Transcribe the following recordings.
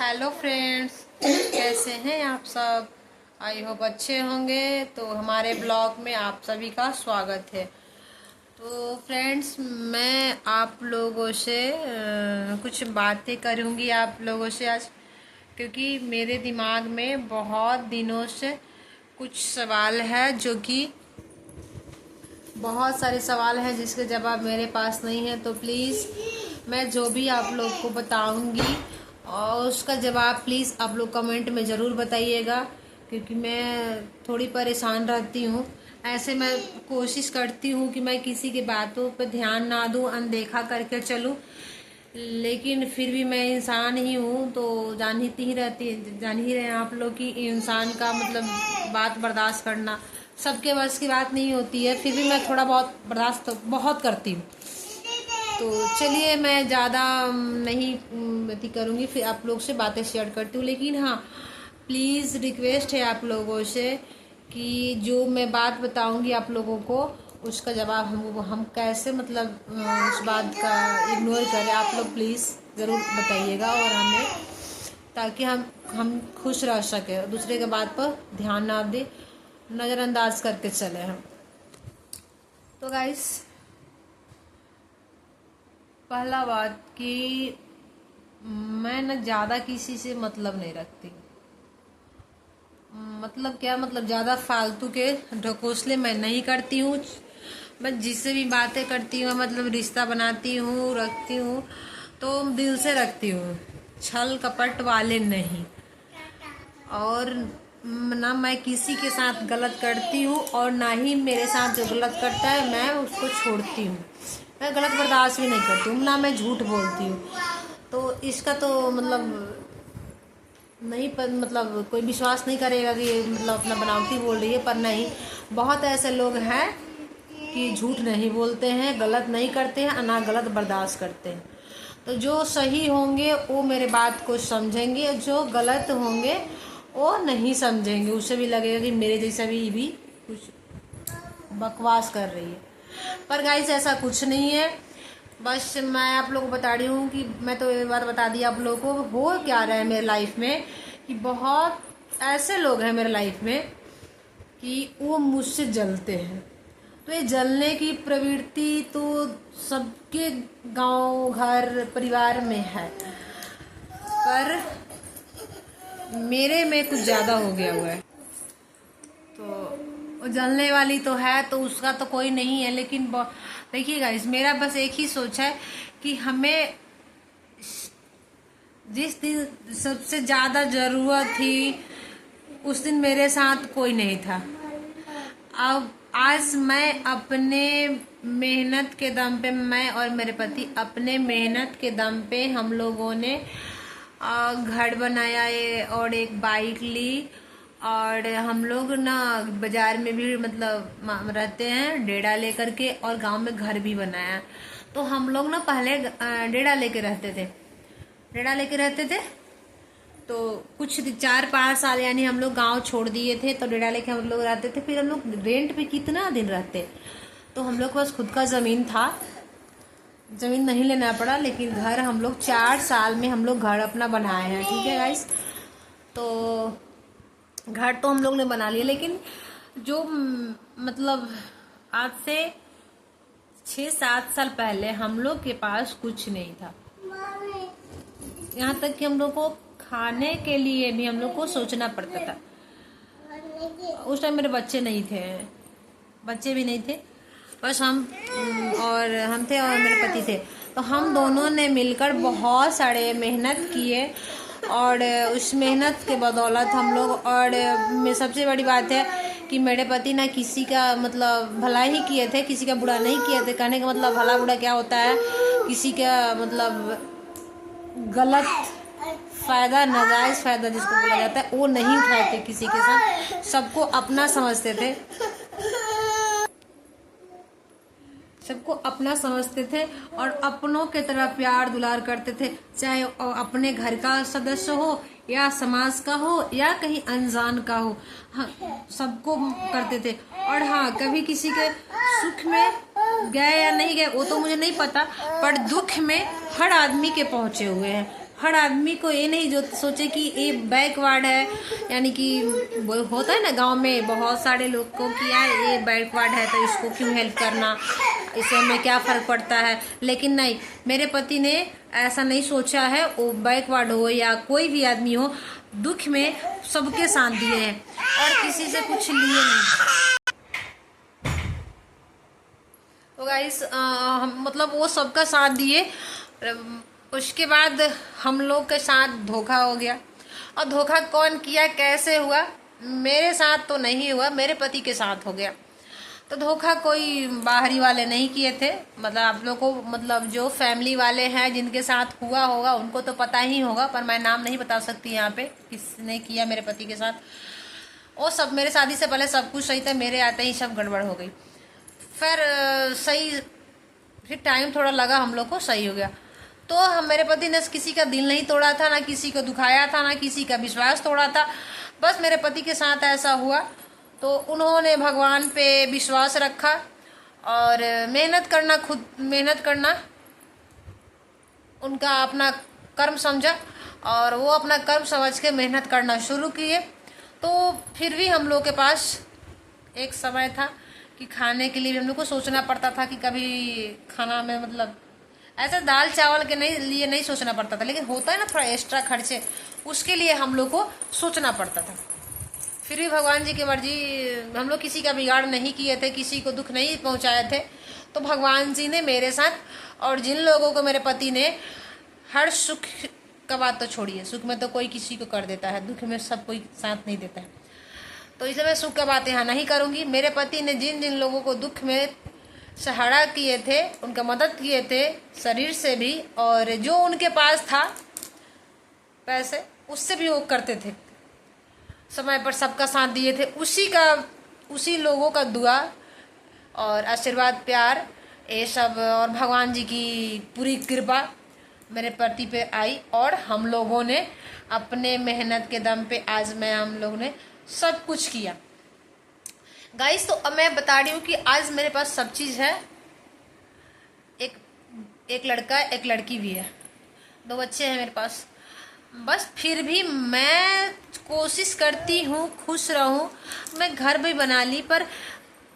Hello friends, कैसे हैं आप सब। आई होप अच्छे होंगे। तो हमारे ब्लॉग में आप सभी का स्वागत है। तो फ्रेंड्स, मैं आप लोगों से कुछ बातें करूंगी आप लोगों से आज, क्योंकि मेरे दिमाग में बहुत दिनों से कुछ सवाल है, जो कि बहुत सारे सवाल हैं जिसके जवाब मेरे पास नहीं है। तो प्लीज़ मैं जो भी आप लोग को बताऊंगी और उसका जवाब प्लीज़ आप लोग कमेंट में ज़रूर बताइएगा, क्योंकि मैं थोड़ी परेशान रहती हूँ। ऐसे मैं कोशिश करती हूँ कि मैं किसी की बातों पर ध्यान ना दूँ, अनदेखा करके चलूँ, लेकिन फिर भी मैं इंसान ही हूँ। तो जान ही रहे हैं आप लोग कि इंसान का मतलब बात बर्दाश्त करना सबके बस की बात नहीं होती है। फिर भी मैं थोड़ा बहुत बर्दाश्त तो बहुत करती हूँ। तो चलिए, मैं ज़्यादा नहीं अति करूँगी, फिर आप लोग से बातें शेयर करती हूँ। लेकिन हाँ, प्लीज़ रिक्वेस्ट है आप लोगों से कि जो मैं बात बताऊँगी आप लोगों को, उसका जवाब हम कैसे मतलब उस बात का इग्नोर करें। आप लोग प्लीज़ ज़रूर बताइएगा और हमें, ताकि हम खुश रह सकें, दूसरे के बात पर ध्यान ना दें, नज़रअंदाज करके चले हम। तो गाइस, पहला बात कि मैं न ज़्यादा किसी से मतलब नहीं रखती। मतलब क्या, मतलब ज़्यादा फालतू के ढकोसले मैं नहीं करती हूँ। मैं जिससे भी बातें करती हूँ, मतलब रिश्ता बनाती हूँ, रखती हूँ, तो दिल से रखती हूँ, छल कपट वाले नहीं। और ना मैं किसी के साथ गलत करती हूँ, और ना ही मेरे साथ जो गलत करता है मैं उसको छोड़ती हूँ। मैं गलत बर्दाश्त भी नहीं करती हूँ, ना मैं झूठ बोलती हूँ। तो इसका तो मतलब नहीं, पर मतलब कोई विश्वास नहीं करेगा कि ये मतलब अपना बनावटी बोल रही है, पर नहीं, बहुत ऐसे लोग हैं कि झूठ नहीं बोलते हैं, गलत नहीं करते हैं, ना गलत बर्दाश्त करते हैं। तो जो सही होंगे वो मेरे बात को समझेंगे, जो गलत होंगे वो नहीं समझेंगे। उसे भी लगेगा कि मेरे जैसा भी कुछ बकवास कर रही है। पर गाइस, ऐसा कुछ नहीं है। बस मैं आप लोगों को बता रही हूँ कि मैं तो ये बात बता दी आप लोगों को, हो क्या रहा है मेरे लाइफ में, कि बहुत ऐसे लोग हैं मेरे लाइफ में कि वो मुझसे जलते हैं। तो ये जलने की प्रवृत्ति तो सबके गांव घर परिवार में है, पर मेरे में कुछ ज़्यादा हो गया हुआ है। तो वो जलने वाली तो है, तो उसका तो कोई नहीं है। लेकिन देखिएगा, इस मेरा बस एक ही सोच है कि हमें जिस दिन सबसे ज़्यादा ज़रूरत थी, उस दिन मेरे साथ कोई नहीं था। अब आज मैं अपने मेहनत के दम पे, मैं और मेरे पति अपने मेहनत के दम पे हम लोगों ने घर बनाया है और एक बाइक ली, और हम लोग ना बाजार में भी मतलब रहते हैं डेरा लेकर के, और गांव में घर भी बनाया। तो हम लोग ना पहले डेरा लेके रहते थे। तो कुछ 4-5 साल यानी हम लोग गांव छोड़ दिए थे, तो डेरा लेके हम लोग रहते थे। फिर हम लोग रेंट पे कितना दिन रहते, तो हम लोग के पास खुद का ज़मीन था, ज़मीन नहीं लेना पड़ा। लेकिन घर हम लोग 4 साल में हम लोग घर अपना बनाए हैं, ठीक है गाइस। तो घर तो हम लोग ने बना लिया, लेकिन जो मतलब आज से 6-7 साल पहले हम लोग के पास कुछ नहीं था। यहाँ तक कि हम लोग को खाने के लिए भी हम लोग को सोचना पड़ता था। उस टाइम मेरे बच्चे भी नहीं थे, बस हम थे और मेरे पति थे। तो हम दोनों ने मिलकर बहुत सारे मेहनत किए, और उस मेहनत के बदौलत हम लोग, और सबसे बड़ी बात है कि मेरे पति ना किसी का मतलब भला ही किए थे, किसी का बुरा नहीं किए थे। कहने का मतलब भला बुरा क्या होता है, किसी का मतलब गलत फ़ायदा, नाजायज़ फ़ायदा जिसको बोला जाता है, वो नहीं उठाए थे किसी के साथ। सबको अपना समझते थे, और अपनों के तरह प्यार दुलार करते थे, चाहे अपने घर का सदस्य हो या समाज का हो या कहीं अनजान का हो। हाँ, सबको करते थे। और हाँ, कभी किसी के सुख में गए या नहीं गए वो तो मुझे नहीं पता, पर दुख में हर आदमी के पहुंचे हुए हैं। हर आदमी को ये नहीं जो सोचे कि ये बैकवर्ड है, यानी कि होता है ना गांव में बहुत सारे लोग को कि यार ये बैकवर्ड है तो इसको क्यों हेल्प करना, इससे हमें क्या फ़र्क पड़ता है। लेकिन नहीं, मेरे पति ने ऐसा नहीं सोचा है। वो बैकवर्ड हो या कोई भी आदमी हो, दुख में सबके साथ दिए हैं और किसी से कुछ लिए नहीं। तो गाइस मतलब वो सबका साथ दिए। उसके बाद हम लोग के साथ धोखा हो गया। और धोखा कौन किया, कैसे हुआ? मेरे साथ तो नहीं हुआ, मेरे पति के साथ हो गया। तो धोखा कोई बाहरी वाले नहीं किए थे, मतलब आप लोग को, मतलब जो फैमिली वाले हैं जिनके साथ हुआ होगा उनको तो पता ही होगा, पर मैं नाम नहीं बता सकती यहाँ पे किसने किया मेरे पति के साथ। वो सब मेरे शादी से पहले सब कुछ सही था, मेरे आते ही सब गड़बड़ हो गई। फिर सही, फिर टाइम थोड़ा लगा, हम लोग को सही हो गया। तो हम, मेरे पति ने किसी का दिल नहीं तोड़ा था, ना किसी को दुखाया था, ना किसी का विश्वास तोड़ा था। बस मेरे पति के साथ ऐसा हुआ तो उन्होंने भगवान पे विश्वास रखा और मेहनत करना, खुद मेहनत करना उनका अपना कर्म समझा और वो अपना कर्म समझ के मेहनत करना शुरू किए। तो फिर भी हम लोग के पास एक समय था कि खाने के लिए भी हम लोग को सोचना पड़ता था कि कभी खाना में, मतलब ऐसा दाल चावल के लिए नहीं सोचना पड़ता था, लेकिन होता है ना थोड़ा एक्स्ट्रा खर्चे, उसके लिए हम लोग को सोचना पड़ता था। फिर भी भगवान जी की मर्जी, हम लोग किसी का बिगाड़ नहीं किए थे, किसी को दुख नहीं पहुंचाए थे। तो भगवान जी ने मेरे साथ, और जिन लोगों को मेरे पति ने, हर सुख का बात तो छोड़िए, सुख में तो कोई किसी को कर देता है, दुख में सब कोई साथ नहीं देता है। तो इसलिए मैं सुख का बात यहाँ नहीं करूँगी। मेरे पति ने जिन जिन लोगों को दुख में सहारा किए थे, उनका मदद किए थे शरीर से भी, और जो उनके पास था पैसे उससे भी वो करते थे, समय पर सबका साथ दिए थे। उसी लोगों का दुआ और आशीर्वाद, प्यार, ये सब, और भगवान जी की पूरी कृपा मेरे पति पे आई और हम लोगों ने अपने मेहनत के दम पे आज हम लोगों ने सब कुछ किया। गाइस, तो अब मैं बता रही हूँ कि आज मेरे पास सब चीज़ है। एक लड़का, एक लड़की भी है, 2 बच्चे हैं मेरे पास। बस फिर भी मैं कोशिश करती हूँ खुश रहूँ। मैं घर भी बना ली, पर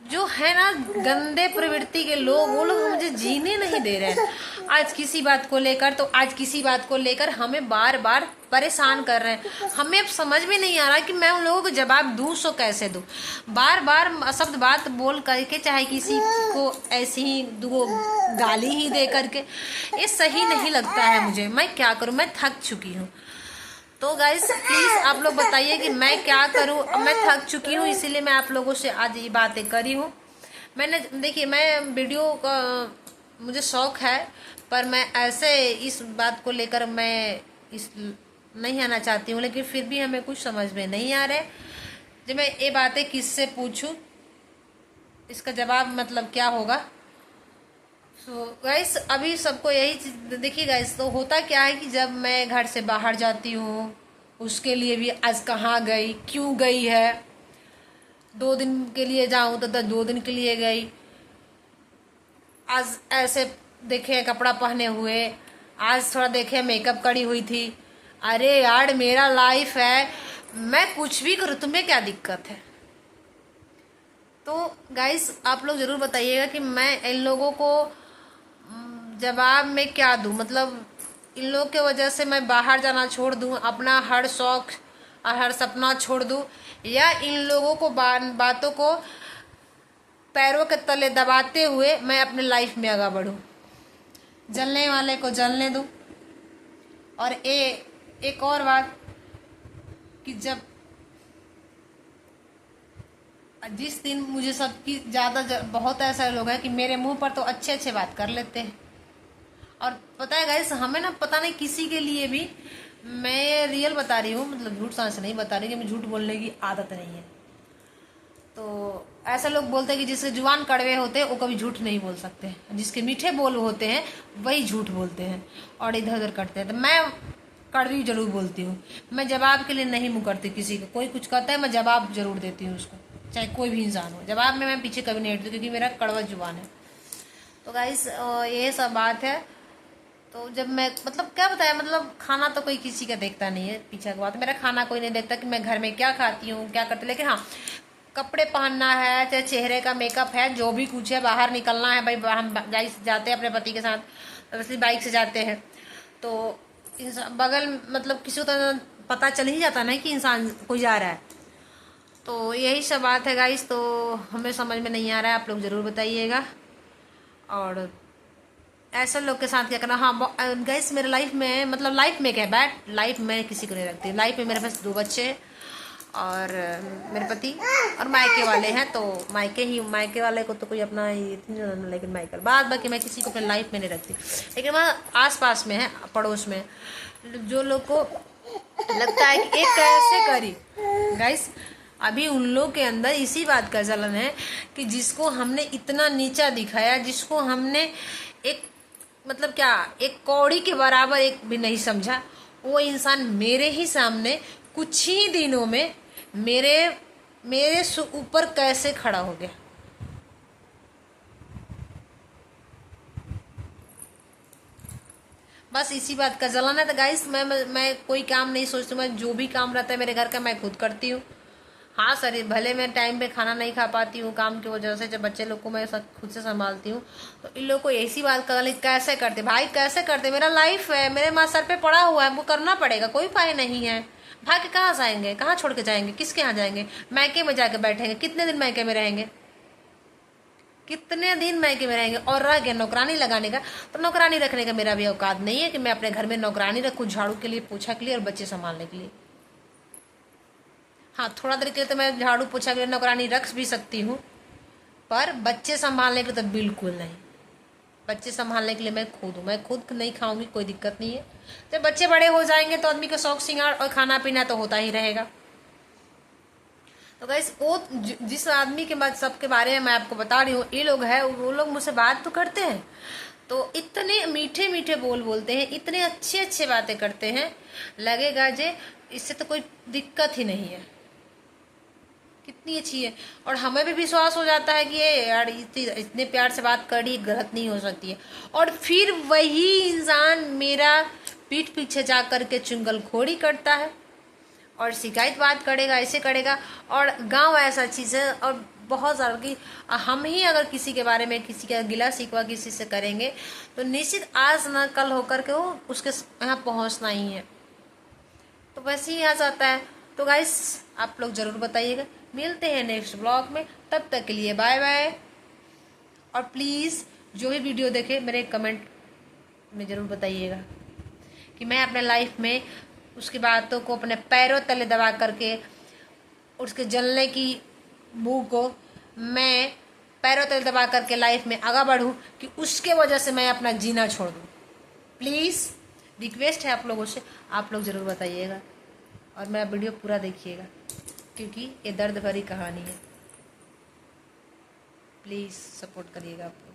जो है ना गंदे प्रवृत्ति के लोग, वो लोग मुझे जीने नहीं दे रहे हैं। आज किसी बात को लेकर तो आज किसी बात को लेकर हमें बार बार परेशान कर रहे हैं। हमें अब समझ में नहीं आ रहा कि मैं उन लोगों को जवाब दूँ सो कैसे दूँ। बार बार अशब्द बात बोल करके, चाहे किसी को ऐसी ही दो गाली ही दे करके, ये सही नहीं लगता है मुझे। मैं क्या करूँ, मैं थक चुकी हूँ। तो गाइस प्लीज़ आप लोग बताइए कि मैं क्या करूं। मैं थक चुकी हूं, इसीलिए मैं आप लोगों से आज ये बातें करी हूं। मैंने, देखिए, मैं वीडियो का मुझे शौक है, पर मैं ऐसे इस बात को लेकर मैं इस नहीं आना चाहती हूं, लेकिन फिर भी हमें कुछ समझ में नहीं आ रहा है। जब मैं ये बातें किससे पूछूं, इसका जवाब मतलब क्या होगा। तो गाइस अभी सबको यही चीज़ देखिए गाइस, तो होता क्या है कि जब मैं घर से बाहर जाती हूँ, उसके लिए भी आज कहाँ गई, क्यों गई है, 2 दिन के लिए जाऊँ तो 2 दिन के लिए गई, आज ऐसे देखे कपड़ा पहने हुए, आज थोड़ा देखे मेकअप करी हुई थी। अरे यार, मेरा लाइफ है, मैं कुछ भी करूँ, तुम्हें क्या दिक्कत है। तो गाइस आप लोग ज़रूर बताइएगा कि मैं इन लोगों को जवाब में क्या दूँ। मतलब इन लोग के वजह से मैं बाहर जाना छोड़ दूँ, अपना हर शौक और हर सपना छोड़ दूँ, या इन लोगों को बातों को पैरों के तले दबाते हुए मैं अपने लाइफ में आगे बढ़ूँ, जलने वाले को जलने दूँ। और एक और बात कि जब जिस दिन मुझे सबकी ज़्यादा बहुत ऐसा लोग हैं कि मेरे मुंह पर तो अच्छे अच्छे बात कर लेते हैं, और पता है गाइस, हमें ना पता नहीं किसी के लिए भी, मैं रियल बता रही हूँ, मतलब झूठ सांस नहीं बता रही कि मैं झूठ बोलने की आदत नहीं है। तो ऐसा लोग बोलते हैं कि जिसके जुबान कड़वे होते हैं वो कभी झूठ नहीं बोल सकते, जिसके मीठे बोल होते हैं वही झूठ बोलते हैं और इधर उधर करते हैं। तो मैं कड़वी जरूर बोलती हूँ, मैं जवाब के लिए नहीं मुँह करती किसी को। कोई कुछ कहता है मैं जवाब जरूर देती हूँ उसको, चाहे कोई भी इंसान हो। जवाब में मैं पीछे कभी नहीं हटती, क्योंकि मेरा कड़वा जुबान है। तो गाइस ये सब बात है। तो जब मैं मतलब क्या बताया, मतलब खाना तो कोई किसी का देखता नहीं है, पीछे की बात, मेरा खाना कोई नहीं देखता कि मैं घर में क्या खाती हूँ क्या करती, लेकिन हाँ कपड़े पहनना है, चाहे चेहरे का मेकअप है, जो भी कुछ है, बाहर निकलना है भाई, हम जाते हैं अपने पति के साथ, ऑब्वियसली बाइक से जाते हैं, तो बगल मतलब किसी को तो पता चल ही जाता ना कि इंसान कोई जा रहा है। तो यही सब बात है गाइस, तो हमें समझ में नहीं आ रहा है, आप लोग ज़रूर बताइएगा। और ऐसे लोग के साथ क्या करना। हाँ गाइस, मेरे लाइफ में मतलब लाइफ में क्या बैड लाइफ में किसी को नहीं रखती। लाइफ में मेरे पास 2 बच्चे हैं और मेरे पति और मायके वाले हैं, तो मायके वाले को तो कोई अपना इतनी, लेकिन मायके बाद बाकी मैं किसी को अपने लाइफ में नहीं रखती। लेकिन वहाँ आस पास में है, पड़ोस में जो लोग को लगता है कि एक कैसे करी गाइस, अभी उन लोग के अंदर इसी बात का जलन है कि जिसको हमने इतना नीचा दिखाया, जिसको हमने एक मतलब क्या एक कौड़ी के बराबर एक भी नहीं समझा, वो इंसान मेरे ही सामने कुछ ही दिनों में मेरे ऊपर कैसे खड़ा हो गया। बस इसी बात का जलन है। तो गाइस मैं कोई काम नहीं सोचती, मैं जो भी काम रहता है मेरे घर का मैं खुद करती हूँ। हाँ सर, भले मैं टाइम पे खाना नहीं खा पाती हूँ काम की वजह से, जब बच्चे लोग को मैं सब खुद से संभालती हूँ, तो इन लोग को ऐसी बात कर कैसे करते भाई, कैसे करते, मेरा लाइफ है, मेरे माँ सर पे पड़ा हुआ है, वो करना पड़ेगा, कोई उपाय नहीं है। भाग के कहाँ जाएंगे, कहाँ छोड़ के जाएंगे, किसके यहाँ जाएंगे, मायके में जाके बैठेंगे, कितने दिन मायके में रहेंगे, कितने दिन मायके में रहेंगे। और रह गया नौकरानी लगाने का, तो नौकरानी रखने का मेरा भी औकात नहीं है कि मैं अपने घर में नौकरानी रखूँ झाड़ू के लिए, पोछा के लिए और बच्चे संभालने के लिए। हाँ थोड़ा देर के लिए तो मैं झाड़ू पोछा के लिए नौकरानी रख भी सकती हूँ, पर बच्चे संभालने के लिए तो बिल्कुल नहीं। बच्चे संभालने के लिए मैं खुद हूँ, मैं खुद नहीं खाऊंगी, कोई दिक्कत नहीं है। जब बच्चे बड़े हो जाएंगे तो आदमी का शौक श्रृंगार और खाना पीना तो होता ही रहेगा। तो गाइस वो जिस आदमी के बाद सबके बारे में मैं आपको बता रही हूँ, ये लोग है, वो लोग मुझसे बात तो करते हैं, तो इतने मीठे मीठे बोल बोलते हैं, इतने अच्छे अच्छे बातें करते हैं, लगेगा जे इससे तो कोई दिक्कत ही नहीं है, कितनी अच्छी है। और हमें भी विश्वास हो जाता है कि ये यार इतने प्यार से बात कर रही, गलत नहीं हो सकती है। और फिर वही इंसान मेरा पीठ पीछे जा कर के चुगलखोरी करता है और शिकायत बात करेगा, ऐसे करेगा। और गांव ऐसा चीज़ है, और बहुत सारा कि हम ही अगर किसी के बारे में किसी का गिला शिकवा किसी से करेंगे तो निश्चित आज न कल होकर के वो उसके यहाँ पहुँचना ही है। तो वैसे ही आ जाता है। तो गाइस आप लोग ज़रूर बताइएगा, मिलते हैं नेक्स्ट ब्लॉग में, तब तक के लिए बाय बाय। और प्लीज़ जो भी वीडियो देखे मेरे कमेंट में ज़रूर बताइएगा कि मैं अपने लाइफ में उसकी बातों को अपने पैरों तले दबा करके उसके जलने की मुंह को मैं पैरों तले दबा करके लाइफ में आगे बढ़ूं कि उसके वजह से मैं अपना जीना छोड़ दूं। प्लीज़ रिक्वेस्ट है आप लोगों से, आप लोग ज़रूर बताइएगा और मेरा वीडियो पूरा देखिएगा क्योंकि ये दर्द भरी कहानी है। प्लीज़ सपोर्ट करिएगा आप लोग।